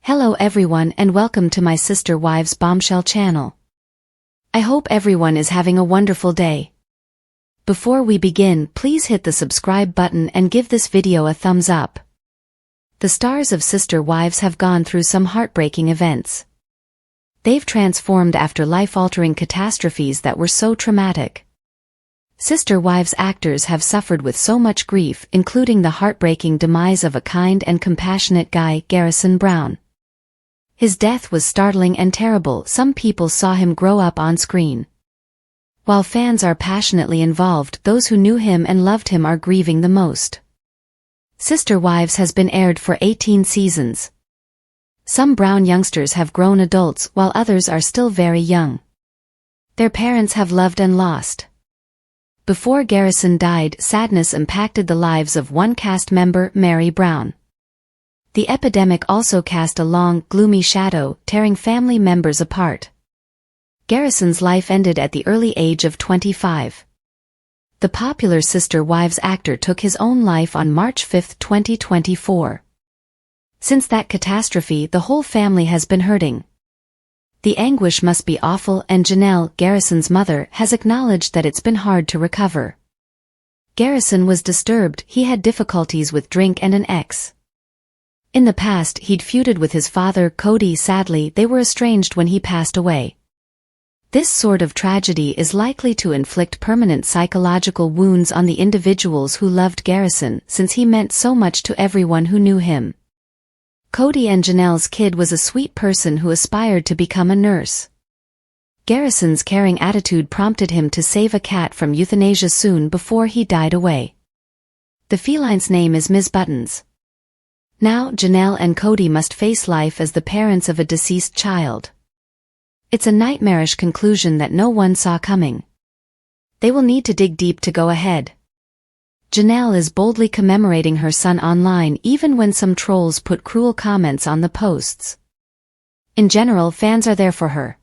Hello everyone and welcome to my sister wives Bombshell channel. I hope everyone is having a wonderful day. Before we begin, please hit the subscribe button and give this video a thumbs up. The stars of Sister Wives have gone through some heartbreaking events. They've transformed after life-altering catastrophes that were so traumatic. Sister Wives actors have suffered with so much grief, including the heartbreaking demise of a kind and compassionate guy, Garrison Brown. His death was startling and terrible. Some people saw him grow up on screen. While fans are passionately involved, those who knew him and loved him are grieving the most. Sister Wives has been aired for 18 seasons. Some Brown youngsters have grown adults while others are still very young. Their parents have loved and lost. Before Garrison died, sadness impacted the lives of one cast member, Mary Brown. The epidemic also cast a long, gloomy shadow, tearing family members apart. Garrison's life ended at the early age of 25. The popular Sister Wives actor took his own life on March 5, 2024. Since that catastrophe, the whole family has been hurting. The anguish must be awful, and Janelle, Garrison's mother, has acknowledged that it's been hard to recover. Garrison was disturbed. He had difficulties with drink and an ex. In the past, he'd feuded with his father, Kody. Sadly, they were estranged when he passed away. This sort of tragedy is likely to inflict permanent psychological wounds on the individuals who loved Garrison, since he meant so much to everyone who knew him. Kody and Janelle's kid was a sweet person who aspired to become a nurse. Garrison's caring attitude prompted him to save a cat from euthanasia soon before he died away. The feline's name is Ms. Buttons. Now, Janelle and Kody must face life as the parents of a deceased child. It's a nightmarish conclusion that no one saw coming. They will need to dig deep to go ahead. Janelle is boldly commemorating her son online, even when some trolls put cruel comments on the posts. In general, fans are there for her.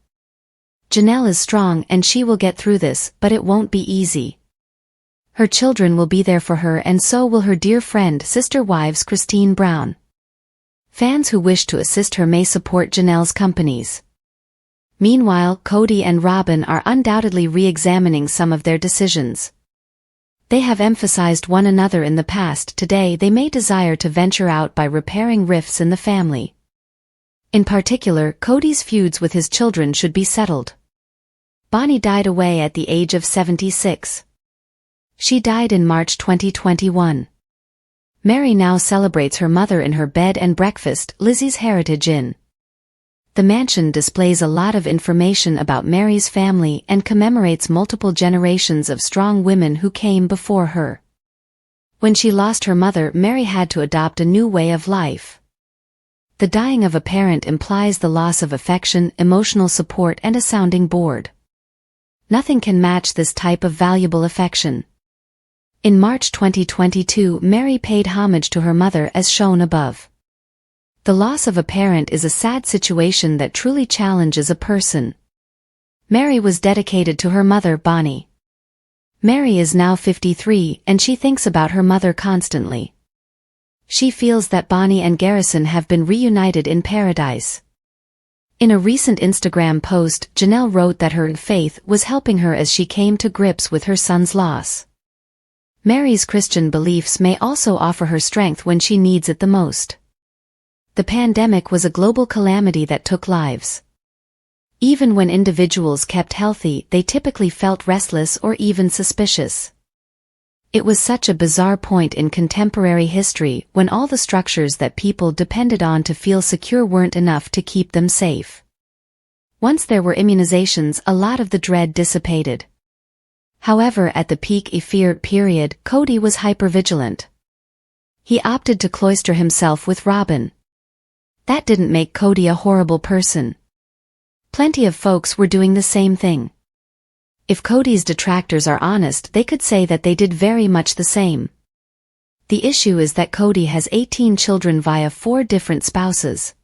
Janelle is strong and she will get through this, but it won't be easy. Her children will be there for her, and so will her dear friend, Sister Wives Christine Brown. Fans who wish to assist her may support Janelle's companies. Meanwhile, Kody and Robin are undoubtedly re-examining some of their decisions. They have emphasized one another in the past. Today they may desire to venture out by repairing rifts in the family. In particular, Kody's feuds with his children should be settled. Bonnie died away at the age of 76. She died in March 2021. Mary now celebrates her mother in her bed and breakfast, Lizzie's Heritage Inn. The mansion displays a lot of information about Mary's family and commemorates multiple generations of strong women who came before her. When she lost her mother, Mary had to adopt a new way of life. The dying of a parent implies the loss of affection, emotional support, and a sounding board. Nothing can match this type of valuable affection. In March 2022, Mary paid homage to her mother as shown above. The loss of a parent is a sad situation that truly challenges a person. Mary was dedicated to her mother, Bonnie. Mary is now 53, and she thinks about her mother constantly. She feels that Bonnie and Garrison have been reunited in paradise. In a recent Instagram post, Janelle wrote that her faith was helping her as she came to grips with her son's loss. Mary's Christian beliefs may also offer her strength when she needs it the most. The pandemic was a global calamity that took lives. Even when individuals kept healthy, they typically felt restless or even suspicious. It was such a bizarre point in contemporary history when all the structures that people depended on to feel secure weren't enough to keep them safe. Once there were immunizations, a lot of the dread dissipated. However, at the peak fear period, Kody was hypervigilant. He opted to cloister himself with Robin. That didn't make Kody a horrible person. Plenty of folks were doing the same thing. If Kody's detractors are honest, they could say that they did very much the same. The issue is that Kody has 18 children via 4 different spouses.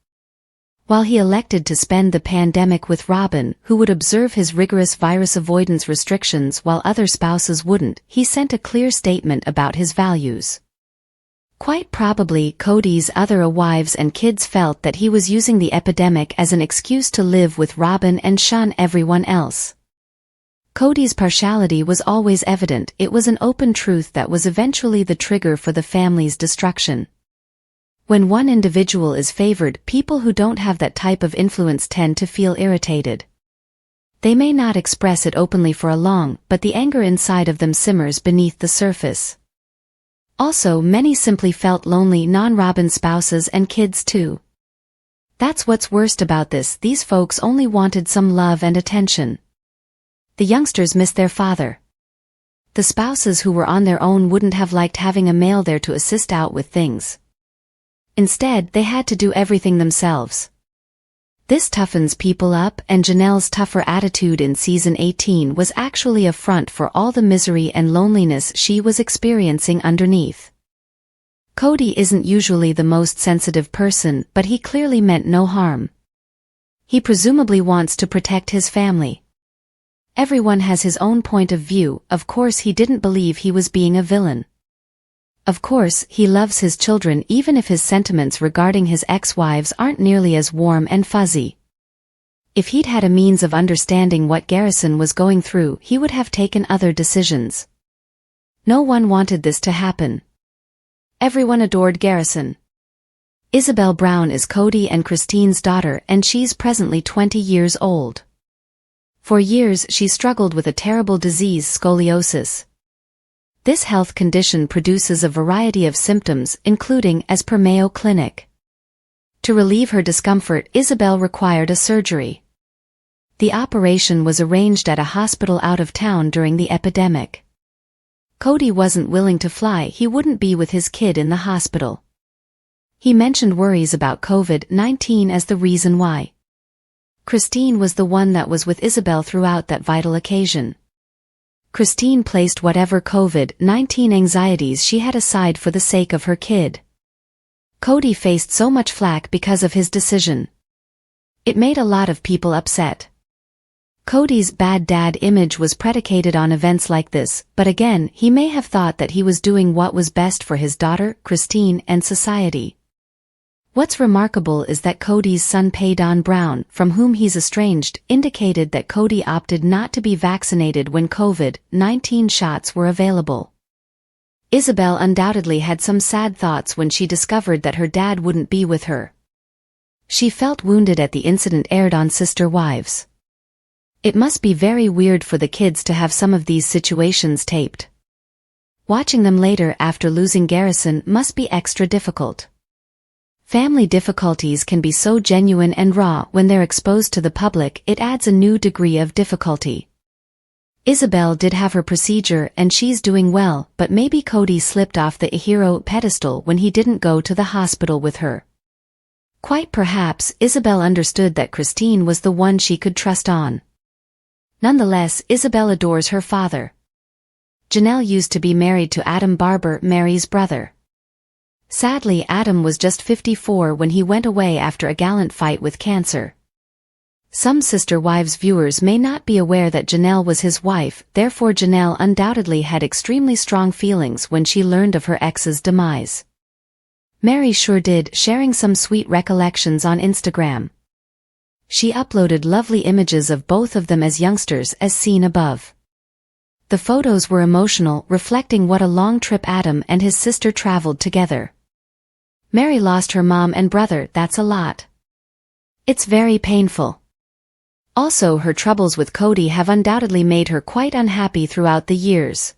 While he elected to spend the pandemic with Robin, who would observe his rigorous virus avoidance restrictions while other spouses wouldn't, he sent a clear statement about his values. Quite probably Kody's other wives and kids felt that he was using the epidemic as an excuse to live with Robin and shun everyone else. Kody's partiality was always evident. It was an open truth that was eventually the trigger for the family's destruction. When one individual is favored, people who don't have that type of influence tend to feel irritated. They may not express it openly for long, but the anger inside of them simmers beneath the surface. Also, many simply felt lonely, non-Robin spouses and kids too. That's what's worst about this, these folks only wanted some love and attention. The youngsters missed their father. The spouses who were on their own wouldn't have liked having a male there to assist out with things. Instead, they had to do everything themselves. This toughens people up, and Janelle's tougher attitude in season 18 was actually a front for all the misery and loneliness she was experiencing underneath. Kody isn't usually the most sensitive person, but he clearly meant no harm. He presumably wants to protect his family. Everyone has his own point of view. Of course he didn't believe he was being a villain. Of course, he loves his children even if his sentiments regarding his ex-wives aren't nearly as warm and fuzzy. If he'd had a means of understanding what Garrison was going through, he would have taken other decisions. No one wanted this to happen. Everyone adored Garrison. Isabel Brown is Kody and Christine's daughter, and she's presently 20 years old. For years she struggled with a terrible disease, scoliosis. This health condition produces a variety of symptoms, including, as per Mayo Clinic. To relieve her discomfort, Isabel required a surgery. The operation was arranged at a hospital out of town during the epidemic. Kody wasn't willing to fly, he wouldn't be with his kid in the hospital. He mentioned worries about COVID-19 as the reason why. Christine was the one that was with Isabel throughout that vital occasion. Christine placed whatever COVID-19 anxieties she had aside for the sake of her kid. Kody faced so much flack because of his decision. It made a lot of people upset. Kody's bad dad image was predicated on events like this, but again, he may have thought that he was doing what was best for his daughter, Christine, and society. What's remarkable is that Kody's son Paydon Brown, from whom he's estranged, indicated that Kody opted not to be vaccinated when COVID-19 shots were available. Isabel undoubtedly had some sad thoughts when she discovered that her dad wouldn't be with her. She felt wounded at the incident aired on Sister Wives. It must be very weird for the kids to have some of these situations taped. Watching them later after losing Garrison must be extra difficult. Family difficulties can be so genuine and raw when they're exposed to the public, it adds a new degree of difficulty. Isabel did have her procedure and she's doing well, but maybe Kody slipped off the hero pedestal when he didn't go to the hospital with her. Quite perhaps Isabel understood that Christine was the one she could trust on. Nonetheless, Isabel adores her father. Janelle used to be married to Adam Barber, Mary's brother. Sadly, Adam was just 54 when he went away after a gallant fight with cancer. Some Sister Wives viewers may not be aware that Janelle was his wife, therefore Janelle undoubtedly had extremely strong feelings when she learned of her ex's demise. Mary sure did, sharing some sweet recollections on Instagram. She uploaded lovely images of both of them as youngsters as seen above. The photos were emotional, reflecting what a long trip Adam and his sister traveled together. Mary lost her mom and brother, that's a lot. It's very painful. Also, her troubles with Kody have undoubtedly made her quite unhappy throughout the years.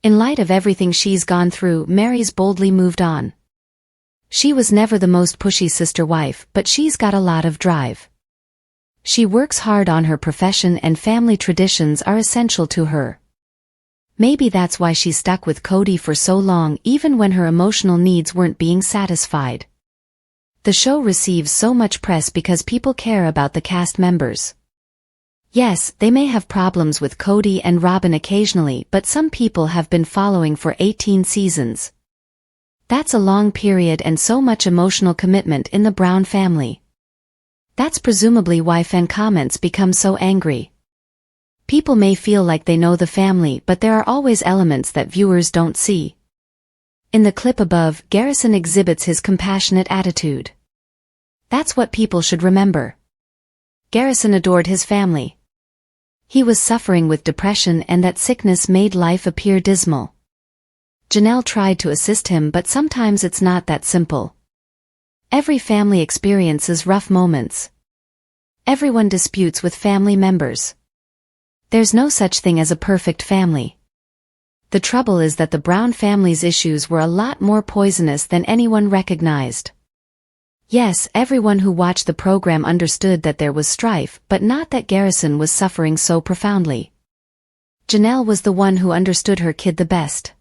In light of everything she's gone through, Mary's boldly moved on. She was never the most pushy sister wife, but she's got a lot of drive. She works hard on her profession and family traditions are essential to her. Maybe that's why she stuck with Kody for so long even when her emotional needs weren't being satisfied. The show receives so much press because people care about the cast members. Yes, they may have problems with Kody and Robin occasionally, but some people have been following for 18 seasons. That's a long period and so much emotional commitment in the Brown family. That's presumably why fan comments become so angry. People may feel like they know the family, but there are always elements that viewers don't see. In the clip above, Garrison exhibits his compassionate attitude. That's what people should remember. Garrison adored his family. He was suffering with depression, and that sickness made life appear dismal. Janelle tried to assist him, but sometimes it's not that simple. Every family experiences rough moments. Everyone disputes with family members. There's no such thing as a perfect family. The trouble is that the Brown family's issues were a lot more poisonous than anyone recognized. Yes, everyone who watched the program understood that there was strife, but not that Garrison was suffering so profoundly. Janelle was the one who understood her kid the best.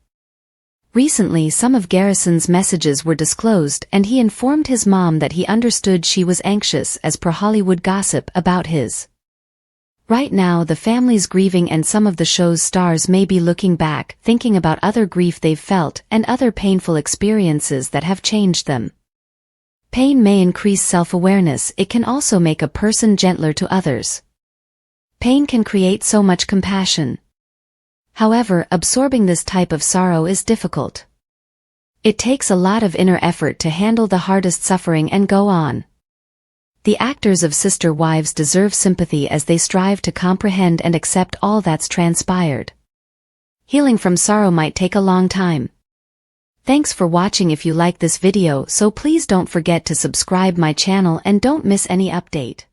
Recently, some of Garrison's messages were disclosed, and he informed his mom that he understood she was anxious, as per Hollywood gossip, about his. Right now, the family's grieving, and some of the show's stars may be looking back, thinking about other grief they've felt and other painful experiences that have changed them. Pain may increase self-awareness. It can also make a person gentler to others. Pain can create so much compassion. However, absorbing this type of sorrow is difficult. It takes a lot of inner effort to handle the hardest suffering and go on. The actors of Sister Wives deserve sympathy as they strive to comprehend and accept all that's transpired. Healing from sorrow might take a long time. Thanks for watching. If you like this video, so please don't forget to subscribe my channel and don't miss any update.